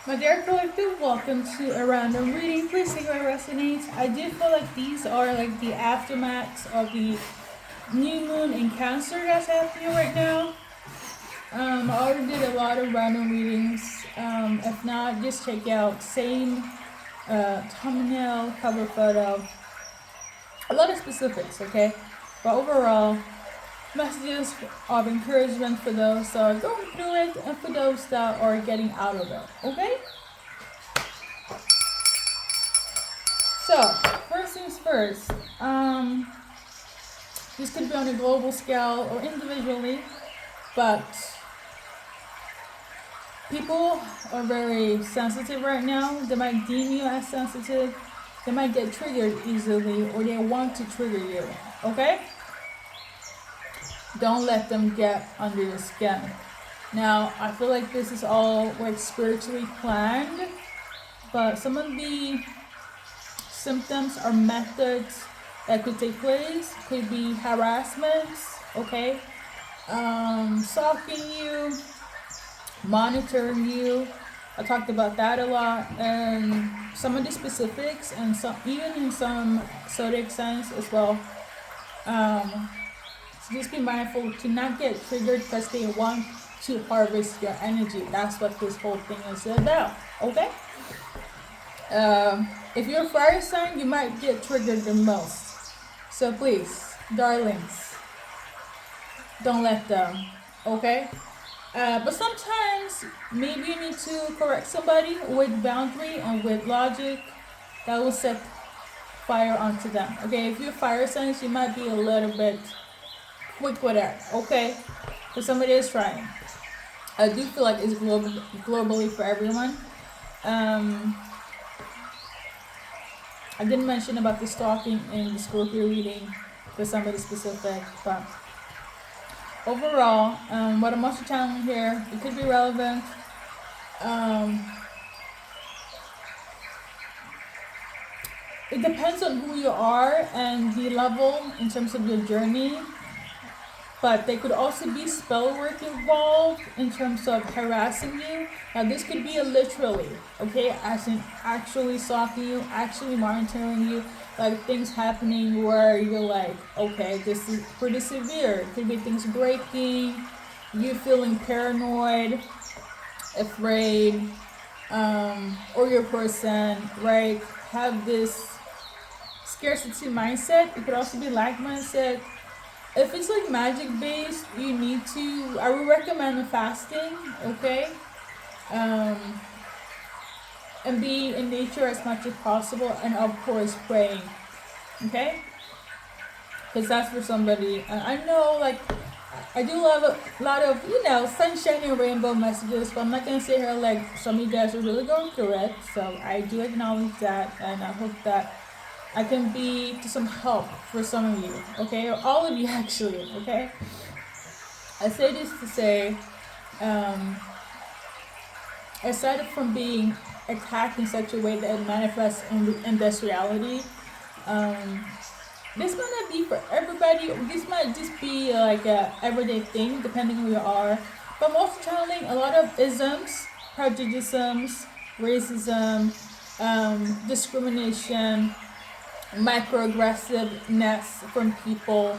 My dear collective, welcome to a random reading. Please take what resonates. I do feel like these are like the aftermaths of the new moon in Cancer that's happening right now. I already did a lot of random readings. If not, just check out same thumbnail, cover photo, a lot of specifics, okay? But overall, messages of encouragement for those that are going through it and for those that are getting out of it, okay? So, first things first, this could be on a global scale or individually, but people are very sensitive right now. They might deem you as sensitive, they might get triggered easily, or they want to trigger you, okay? Don't let them get under your skin. Now, I feel like this is all like spiritually planned, but some of the symptoms or methods that could take place could be harassments, okay? Stalking you, monitoring you. I talked about that a lot, and some of the specifics, and some even in some zodiac signs as well. So just be mindful to not get triggered because they want to harvest your energy. That's what this whole thing is about, okay? If you're a fire sign, you might get triggered the most. So please, darlings, don't let them, okay? But sometimes maybe you need to correct somebody with boundary and with logic that will set fire onto them. Okay, if you're fire signs, you might be a little bit quick with that, okay? Because somebody is trying. I do feel like it's globally for everyone. I didn't mention about the stalking in the Scorpio reading for somebody specific, but overall, what I'm also channeling here, it could be relevant. It depends on who you are and the level in terms of your journey, but there could also be spell work involved in terms of harassing you. Now this could be a literally, okay, as in actually stalking you, actually monitoring you, like things happening where you're like, okay, this is pretty severe. It could be things breaking, you feeling paranoid, afraid, or your person, right, have this scarcity mindset. It could also be lack mindset. If it's like magic based, you need to, I would recommend fasting, okay? And be in nature as much as possible, and of course praying, okay? Because that's for somebody. I know, like, I do love a lot of, sunshine and rainbow messages, but I'm not going to say here like some of you guys are really going through it. So I do acknowledge that, and I hope that I can be to some help for some of you, okay? Or all of you actually, okay? I say this to say, aside from being attacked in such a way that it manifests in this reality, this might not be for everybody. This might just be like a everyday thing, depending who you are. But I'm also channeling a lot of isms, prejudices, racism, discrimination, microaggressiveness from people,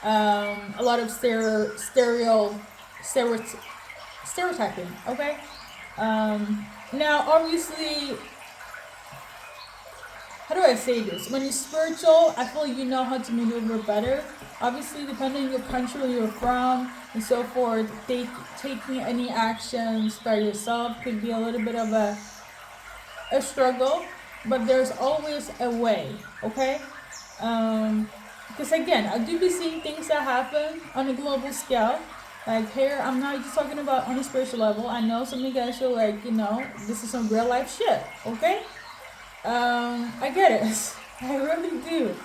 a lot of stereotyping, okay? Now obviously, how do I say this? When you're spiritual, I feel you know how to maneuver better. Obviously, depending on your country where you're from and so forth, taking any actions by yourself could be a little bit of a struggle, but there's always a way, okay? Because again, I do be seeing things that happen on a global scale. Like here, I'm not just talking about on a spiritual level. I know some of you guys are like, this is some real life shit, okay? I get it. I really do.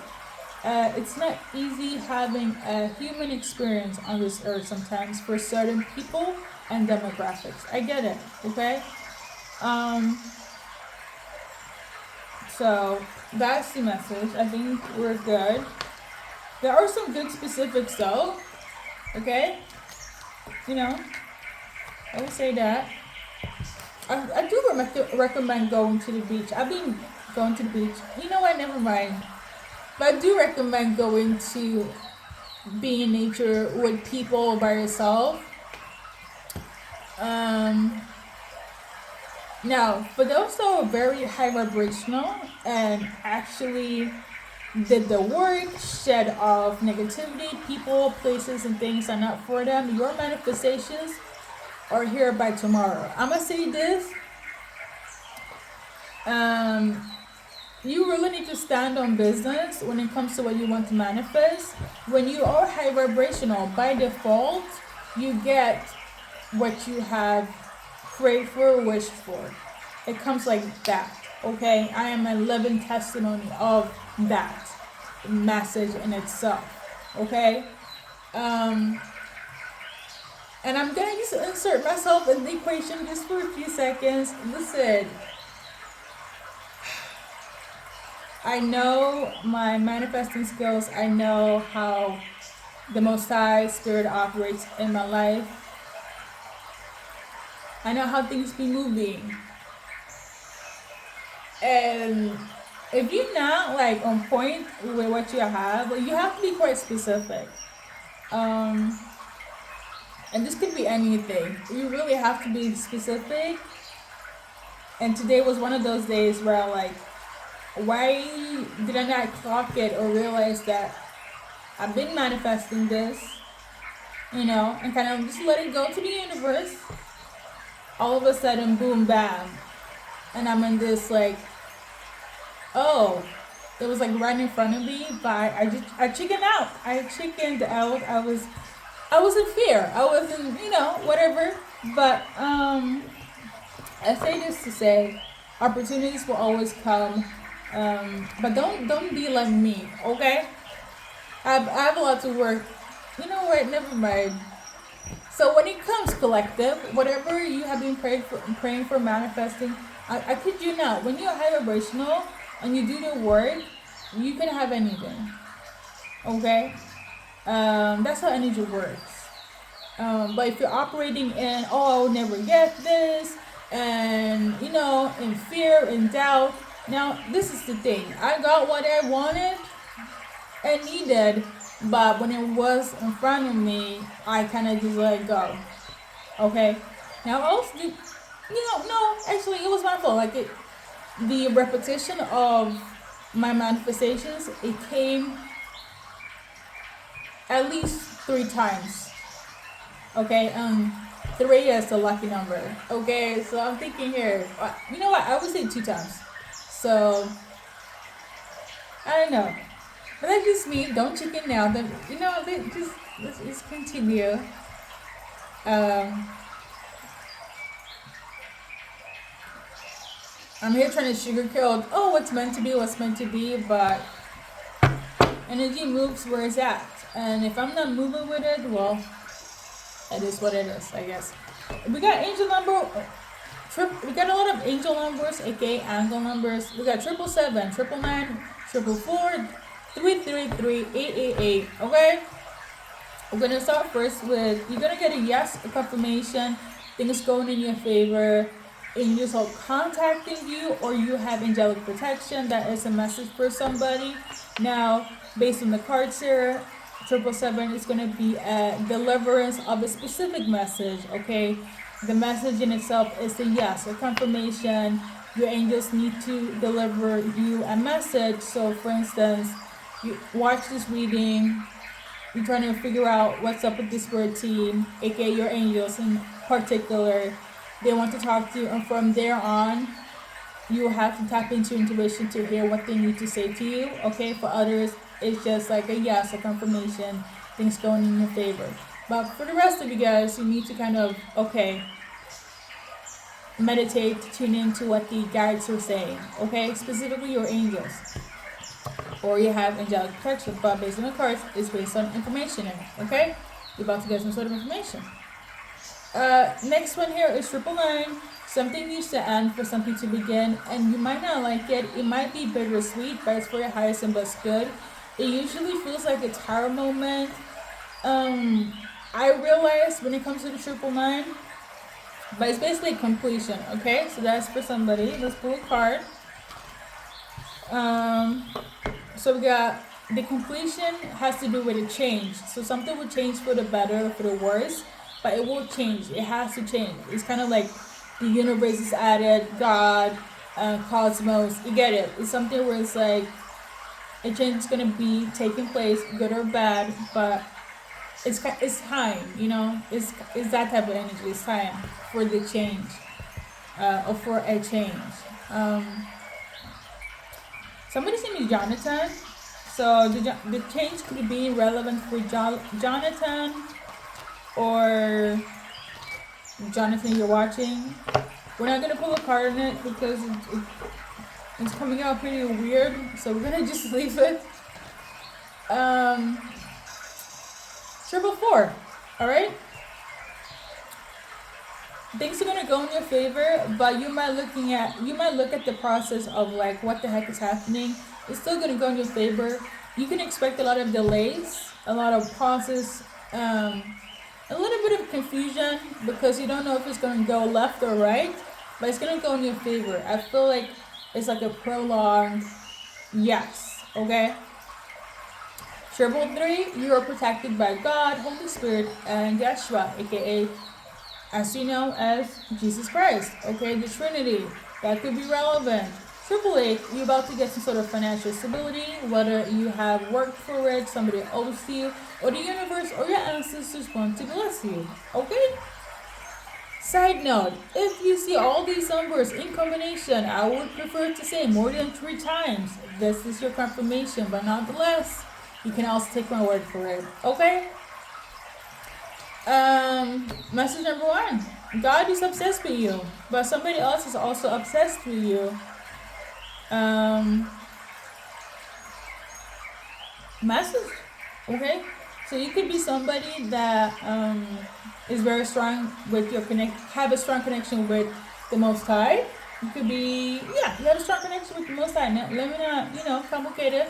It's not easy having a human experience on this earth sometimes for certain people and demographics. I get it, okay? So that's the message. I think we're good. There are some good specifics though, okay? I will say that. I do recommend going to the beach. I've been going to the beach. You know what? Never mind. But I do recommend going to being in nature with people by yourself. Um, Now, for those that are very high vibrational and actually did the work, shed off negativity, people, places, and things are not for them, your manifestations are here by tomorrow. I'm gonna say this. Um, you really need to stand on business when it comes to what you want to manifest. When you are high vibrational, by default, you get what you have prayed for, wished for. It comes like that. Okay, I am a living testimony of that message in itself. Okay, and I'm gonna just insert myself in the equation just for a few seconds. Listen, I know my manifesting skills. I know how the Most High Spirit operates in my life. I know how things be moving. And if you're not like on point with what you have to be quite specific. And this could be anything. You really have to be specific. And today was one of those days where I like, why did I not clock it or realize that I've been manifesting this, and kind of just let it go to the universe. All of a sudden, boom, bam. And I'm in this like, oh, it was like right in front of me, but I chickened out. I chickened out. I was in fear. I was in, whatever. But I say this to say, opportunities will always come. But don't be like me, okay? I have a lot to work. You know what? Never mind. So when it comes collective, whatever you have been praying for, manifesting, I kid you not. When you're high vibrational and you do the work, you can have anything. Okay? That's how energy works. But if you're operating in, oh, I'll never get this, and in fear and doubt. Now, this is the thing. I got what I wanted and needed, but when it was in front of me, I kind of just let it go. Okay? Now, also, no, actually, it was my fault. Like, the repetition of my manifestations, it came at least 3 times. Okay? 3 is the lucky number. Okay? So I'm thinking here, you know what? I would say 2 times. So, I don't know. But that's just me. Don't chicken now. Then let's just continue. I'm here trying to sugarcoat. Oh, what's meant to be. But energy moves where it's at, and if I'm not moving with it, well, it is what it is, I guess. We got angel number. We got a lot of angel numbers, aka angle numbers. We got 777, 999, 444, 333, 888. Okay? We're gonna start first with, you're gonna get a yes, a confirmation, things going in your favor, angels are contacting you, or you have angelic protection. That is a message for somebody. Now, based on the cards here, 777 is gonna be a deliverance of a specific message. Okay? The message in itself is a yes, a confirmation. Your angels need to deliver you a message. So, for instance, you watch this reading, you're trying to figure out what's up with this word team, aka your angels in particular. They want to talk to you, and from there on, you have to tap into intuition to hear what they need to say to you. Okay, for others, it's just like a yes, a confirmation, things going in your favor. But for the rest of you guys, you need to kind of, meditate, tune into what the guides are saying. Okay, specifically your angels. Or you have angelic protection, but based on the cards, it's based on information in it. Okay? You're about to get some sort of information. Next one here is 999. Something needs to end for something to begin, and you might not like it. It might be bittersweet, but it's for your highest and best good. It usually feels like a tower moment. I realize when it comes to the 999, But it's basically completion, okay? So that's for somebody. Let's pull a card. Um, so we got the completion has to do with a change. So something will change for the better or for the worse, but it will change. It has to change. It's kind of like the universe is added, God, cosmos. You get it? It's something where it's like a change is gonna be taking place, good or bad, but it's time. You know, it's that type of energy. It's time for the change, or for a change. Um, Somebody's name is Jonathan. So the change could be relevant for Jonathan, or Jonathan, you're watching. We're not gonna pull a card on it because it's coming out pretty weird. So we're gonna just leave it. Um, Triple four. All right. Things are gonna go in your favor, but you might look at the process of like what the heck is happening. It's still gonna go in your favor. You can expect a lot of delays, a lot of process, a little bit of confusion because you don't know if it's gonna go left or right, but it's gonna go in your favor. I feel like it's like a prolonged yes. Okay. Triple three, you are protected by God, Holy Spirit, and Yeshua, aka as you know as Jesus Christ. Okay, the Trinity. That could be relevant. Triple eight, you're about to get some sort of financial stability, whether you have worked for it, somebody owes you, or the universe or your ancestors want to bless you. Okay? Side note, if you see all these numbers in combination, I would prefer to say more than 3 times. This is your confirmation, but nonetheless, you can also take my word for it. Okay? Message number 1. God is obsessed with you, but somebody else is also obsessed with you. Message. Okay? So you could be somebody that is very strong with your have a strong connection with the Most High. You could be, yeah, you have a strong connection with the Most High. Let me not, complicate it.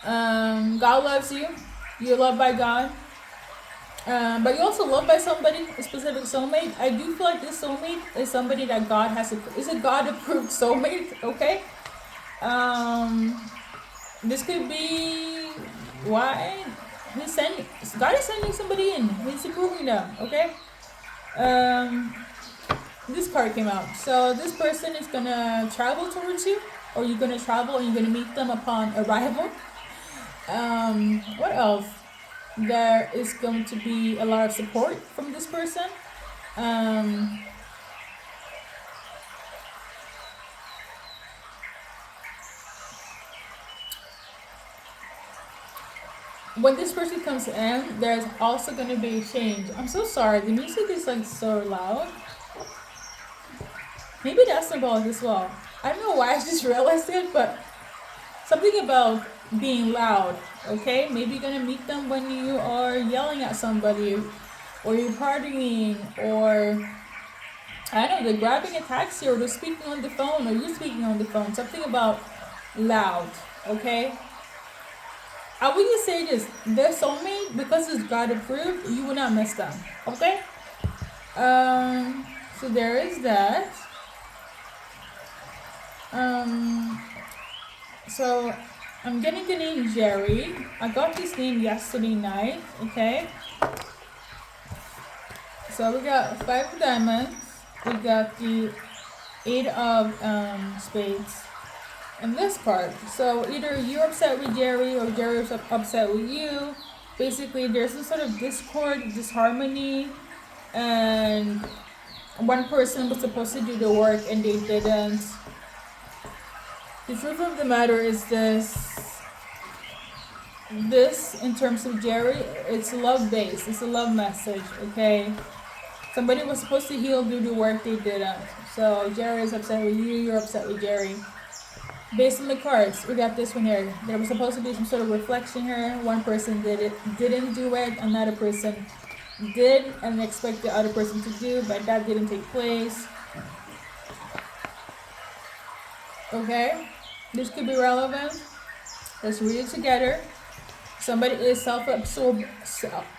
God loves you. You're loved by God. But you also loved by somebody, a specific soulmate. I do feel like this soulmate is somebody that God is a God approved soulmate, okay? This could be why God is sending somebody in. He's approving them, okay? This card came out. So this person is gonna travel towards you, or you're gonna travel and you're gonna meet them upon arrival. What else? There is going to be a lot of support from this person. When this person comes in, there's also going to be a change. I'm so sorry. The music is like so loud. Maybe that's symbolic as well. I don't know why I just realized it, but something about being loud. Okay, maybe you're gonna meet them when you are yelling at somebody, or you're partying, or I don't know, they're grabbing a taxi, or they're speaking on the phone, or you're speaking on the phone. Something about loud. Okay. I would just say this: their soulmate, because it's God approved, you will not miss them. Okay. So there is that. So I'm getting the name Jerry. I got this name yesterday night, okay? So we got 5 of diamonds. We got the 8 of spades. And this card. So either you're upset with Jerry or Jerry's upset with you. Basically, there's some sort of discord, disharmony, and one person was supposed to do the work and they didn't. The truth of the matter is this in terms of Jerry, it's love based. It's a love message, okay? Somebody was supposed to heal, do the work, they didn't. So Jerry is upset with you, you're upset with Jerry. Based on the cards, we got this one here. There was supposed to be some sort of reflection here. One person didn't do it, another person did and expect the other person to do, but that didn't take place. Okay, this could be relevant. Let's read it together. Somebody is self-absorbed.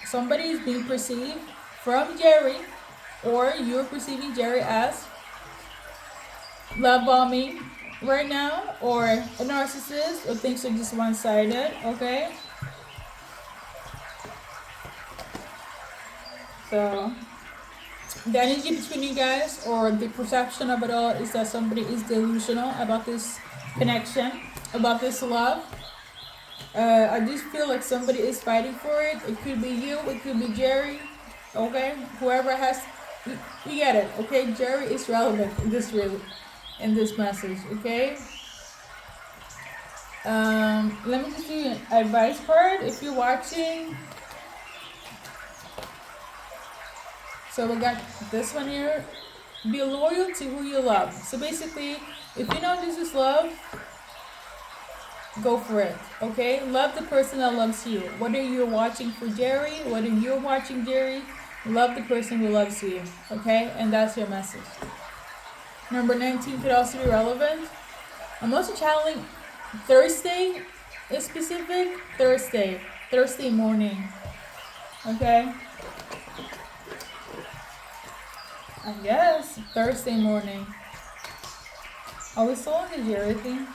Somebody is being perceived from Jerry or you're perceiving Jerry as love bombing right now, or a narcissist, or things are just one-sided, okay? So the energy between you guys, or the perception of it all, is that somebody is delusional about this connection, about this love. I just feel like somebody is fighting for it. It could be you, it could be Jerry, okay? Whoever has, you get it, okay? Jerry is relevant in this message, okay? Let me just do an advice card if you're watching. So we got this one here. Be loyal to who you love. So basically, if you know this is love, go for it, okay? Love the person that loves you. Whether you're watching for Jerry, whether you're watching Jerry, love the person who loves you, okay? And that's your message. Number 19 could also be relevant. I'm also channeling Thursday is specific. Thursday morning, okay? I guess Thursday morning. Are we still on the Jerry thing?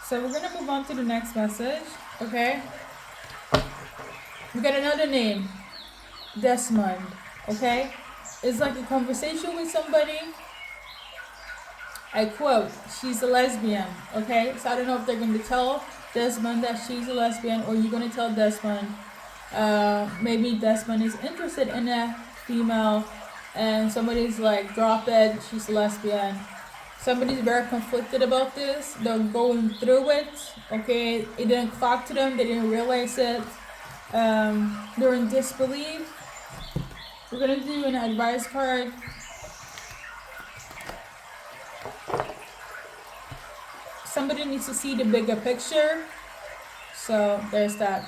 So we're gonna move on to the next message, okay? We got another name, Desmond, okay? It's like a conversation with somebody. I quote, she's a lesbian, okay? So I don't know if they're going to tell Desmond that she's a lesbian, or you're going to tell Desmond, maybe Desmond is interested in a female, and somebody's like, drop it, she's a lesbian. Somebody's very conflicted about this. They're going through it, okay? It didn't clock to them, they didn't realize it. They're in disbelief. We're going to do an advice card. Somebody needs to see the bigger picture. So there's that.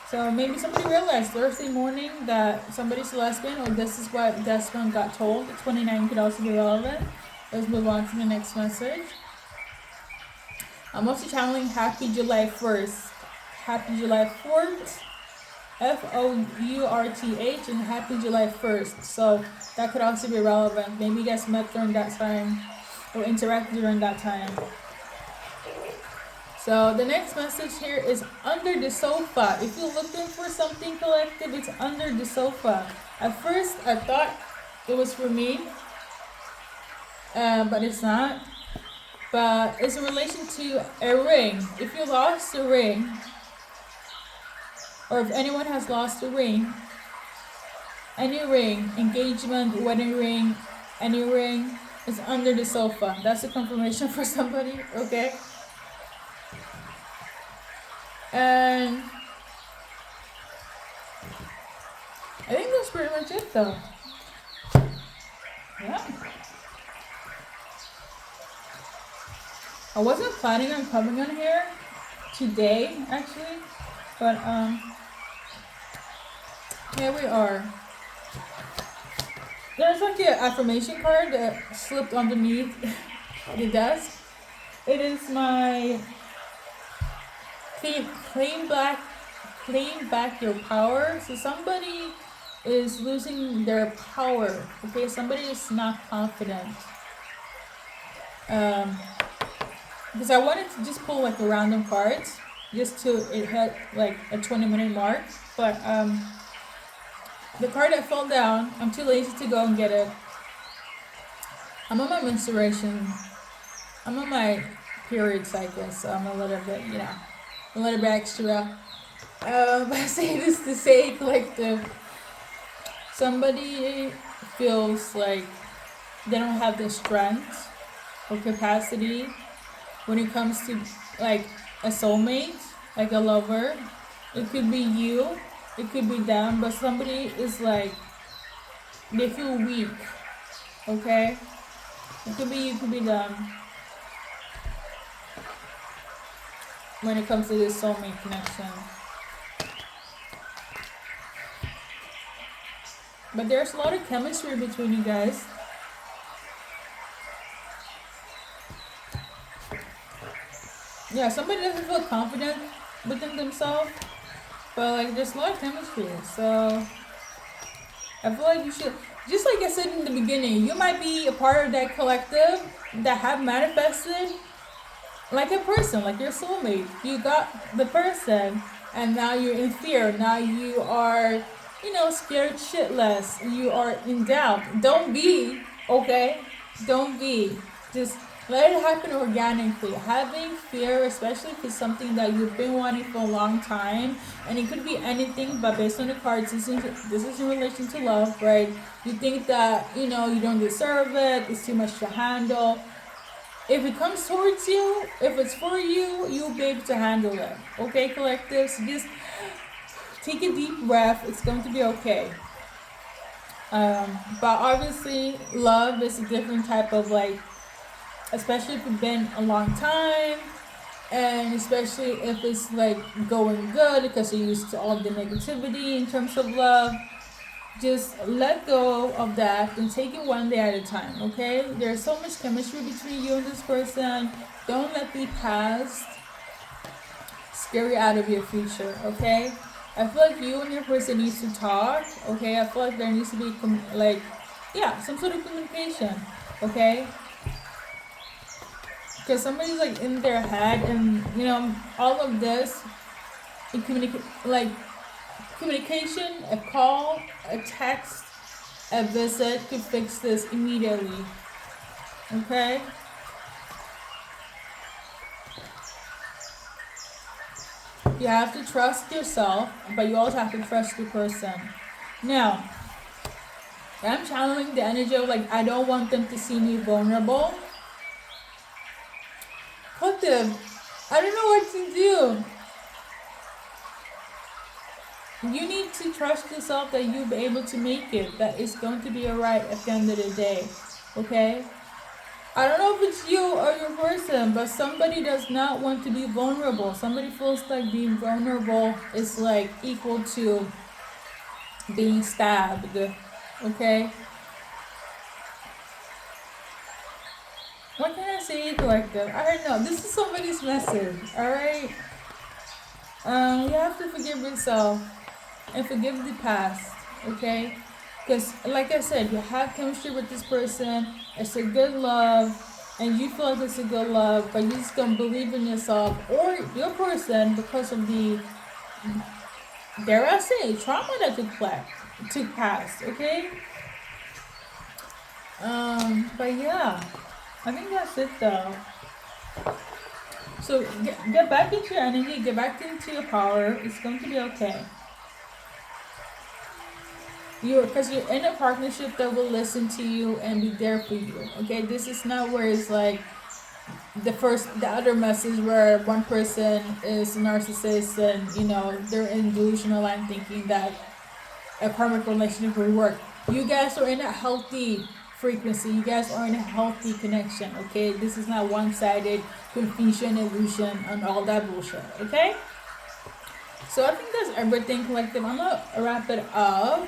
So maybe somebody realized Thursday morning that somebody's a lesbian, or this is what Desmond got told. 29 could also be relevant. Let's move on to the next message. I'm also channeling Happy July 1st. Happy July 4th. F-O-U-R-T-H, and Happy July 1st. So that could also be relevant. Maybe you guys met during that time, or interacted during that time. So the next message here is under the sofa. If you're looking for something collective, it's under the sofa. At first, I thought it was for me, but it's not. But it's in relation to a ring. If you lost a ring, or if anyone has lost a ring, any ring, engagement, wedding ring, any ring, is under the sofa. That's a confirmation for somebody, okay? And I think that's pretty much it though. Yeah. I wasn't planning on coming on here today actually, but here we are. There's like an affirmation card that slipped underneath the desk. It is my claim back your power. So somebody is losing their power. Okay, somebody is not confident. Because I wanted to just pull like a random cards, just to it had like a 20-minute mark, but the card that fell down, I'm too lazy to go and get it. I'm on my menstruation. I'm on my period cycle, so I'm a little bit, a little bit extra. But I say this to say collective. Somebody feels like they don't have the strength or capacity when it comes to like a soulmate, like a lover. It could be you, it could be them, but somebody is like, they feel weak, okay? It could be you, it could be them. When it comes to this soulmate connection. But there's a lot of chemistry between you guys. Yeah, somebody doesn't feel confident within themselves. but like there's a lot of chemistry. So I feel like you should, just like I said in the beginning, you might be a part of that collective that have manifested like a person, like your soulmate. You got the person, and now you're in fear. Now you are, scared shitless. You are in doubt. Don't be, okay? Don't be. Just let it happen organically. Having fear, especially if it's something that you've been wanting for a long time, and it could be anything, but based on the cards, this is in relation to love, right? You think that, you don't deserve it, it's too much to handle. If it comes towards you, if it's for you, you'll be able to handle it. Okay, collective? So just take a deep breath. It's going to be okay. But obviously, love is a different type of like, especially if it's been a long time, and especially if it's like going good because you're used to all the negativity in terms of love. Just let go of that and take it one day at a time, okay? There's so much chemistry between you and this person. Don't let the past scare you out of your future, okay? I feel like you and your person needs to talk, okay? I feel like there needs to be some sort of communication, okay? Because somebody's like in their head, and all of this in communication, a call, a text, a visit could fix this immediately. Okay? You have to trust yourself, but you also have to trust the person. Now, I'm channeling the energy of like, I don't want them to see me vulnerable. Collective, I don't know what to do. You need to trust yourself that you'll be able to make it, that it's going to be alright at the end of the day. Okay? I don't know if it's you or your person, but somebody does not want to be vulnerable. Somebody feels like being vulnerable is like equal to being stabbed. Okay? What can I say like that? I don't know. This is somebody's message. Alright? You have to forgive yourself and forgive the past, okay? Because, like I said, you have chemistry with this person. It's a good love, and you feel like it's a good love, but you just don't believe in yourself or your person because of the, dare I say, trauma that took past, okay? But yeah, I think that's it though. So get back into your energy, get back into your power. It's going to be okay. Because you're in a partnership that will listen to you and be there for you. Okay, this is not where it's like the other message where one person is a narcissist and they're in delusional line thinking that a karmic relationship will work. You guys are in a healthy frequency. You guys are in a healthy connection. Okay, this is not one-sided confusion, illusion, and all that bullshit. Okay. So I think that's everything, collective. I'm gonna wrap it up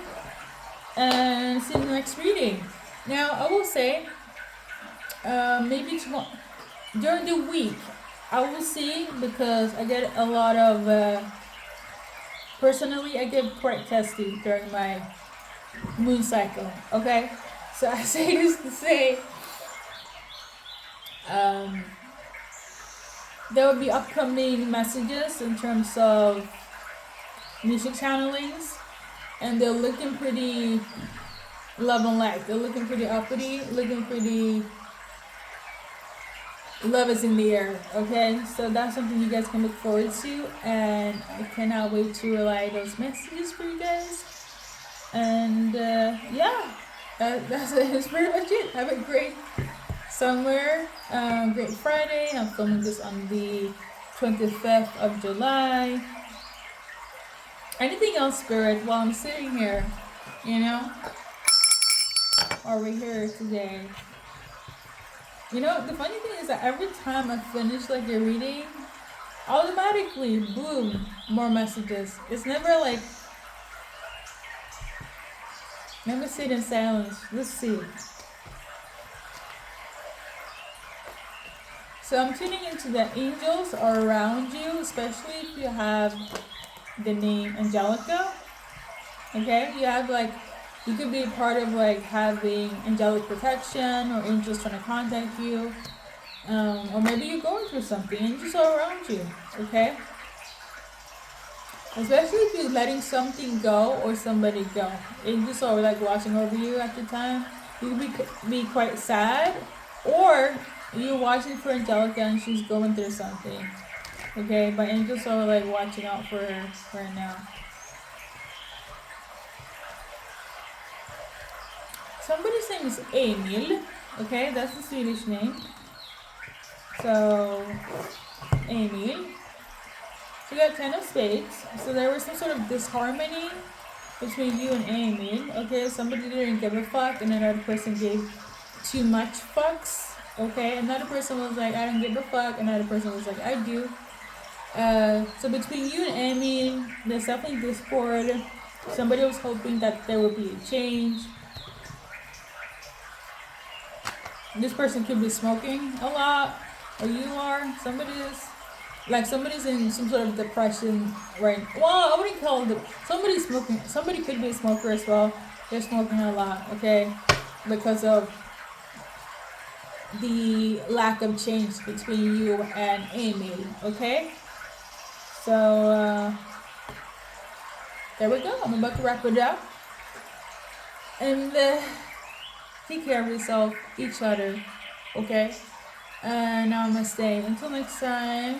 and see the next reading. Now, I will say, maybe tomorrow, during the week, I will see, because I get a lot of, personally, I get quite testy during my moon cycle, okay? So I say this to say, there will be upcoming messages in terms of music channelings, and they're looking pretty love and light. They're looking pretty uppity, looking pretty love is in the air, okay? So that's something you guys can look forward to, and I cannot wait to relay those messages for you guys. And that's pretty much it. Have a great summer, great Friday. I'm filming this on the 25th of July. Anything else, Spirit, while I'm sitting here, while we're here today? The funny thing is that every time I finish like a reading, automatically, boom, more messages. It's never like, let me sit in silence. Let's see. So I'm tuning into the angels are around you, especially if you have the name Angelica. Okay, you have like, you could be part of like having angelic protection or angels trying to contact you, or maybe you're going through something, angels are around you. Okay, especially if you're letting something go or somebody go, angels are like watching over you at the time. You could be quite sad, or you're watching for Angelica and she's going through something. Okay, but angels are like watching out for her right now. Somebody's name is Emil. Okay, that's the Swedish name. So, Emil. So you got 10 of spades. So there was some sort of disharmony between you and Emil. Okay, somebody didn't give a fuck and another person gave too much fucks. Okay, another person was like, I don't give a fuck. Another person was like, I do. So between you and Emil, there's definitely discord. Somebody was hoping that there would be a change. This person could be smoking a lot, or you are. Somebody's in some sort of depression, right? Well, I wouldn't call it. Somebody's smoking. Somebody could be a smoker as well. They're smoking a lot, okay, because of the lack of change between you and Emil, okay. So there we go. I'm about to wrap it up, and take care of yourself, each other, okay. And namaste. Until next time.